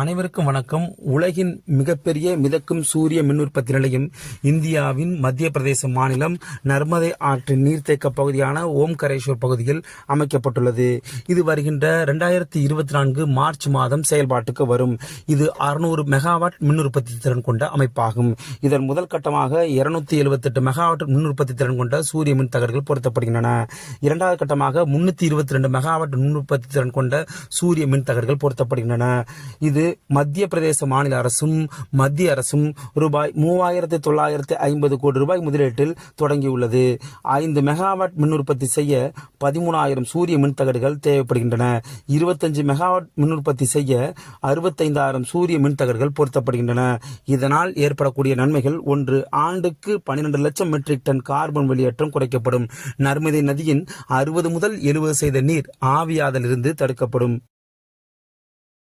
அனைவருக்கும் வணக்கம். உலகின் மிகப்பெரிய மிதக்கும் சூரிய மின் உற்பத்தி நிலையம் இந்தியாவின் மத்திய பிரதேச மாநிலம் நர்மதை ஆற்றின் நீர்த்தேக்க பகுதியான ஓம்கரேஸ்வர் பகுதியில் அமைக்கப்பட்டுள்ளது. இது வருகின்ற 2024 மார்ச் மாதம் செயல்பாட்டுக்கு வரும். இது 600 மெகாவாட் மின் உற்பத்தி திறன் கொண்ட அமைப்பாகும். இதன் முதல் கட்டமாக 278 மெகாவாட் மின் உற்பத்தி திறன் கொண்ட சூரிய மின் தகடுகள் பொருத்தப்படுகின்றன. இரண்டாவது கட்டமாக 322 மெகாவாட் மின் உற்பத்தி திறன் கொண்ட சூரிய மின் தகடுகள் பொருத்தப்படுகின்றன. இது மத்திய பிரதேச மாநில அரசும் மத்திய அரசும் ரூபாய் 3950 கோடி ரூபாய் முதலீட்டில் தொடங்கியுள்ளது. 5 மெகாவாட் மின் உற்பத்தி செய்ய 13,000 சூரிய மின் தகடுகள் தேவைப்படுகின்றன. 25 மெகாவாட் மின் உற்பத்தி செய்ய 65,000 சூரிய மின் தகடுகள் பொருத்தப்படுகின்றன. இதனால் ஏற்படக்கூடிய நன்மைகள்: 1. ஆண்டுக்கு 12 லட்சம் மெட்ரிக் டன் கார்பன் வெளியேற்றம் குறைக்கப்படும். நர்மதை நதியின் 60 முதல் 70% நீர் ஆவியாதலிருந்து தடுக்கப்படும்.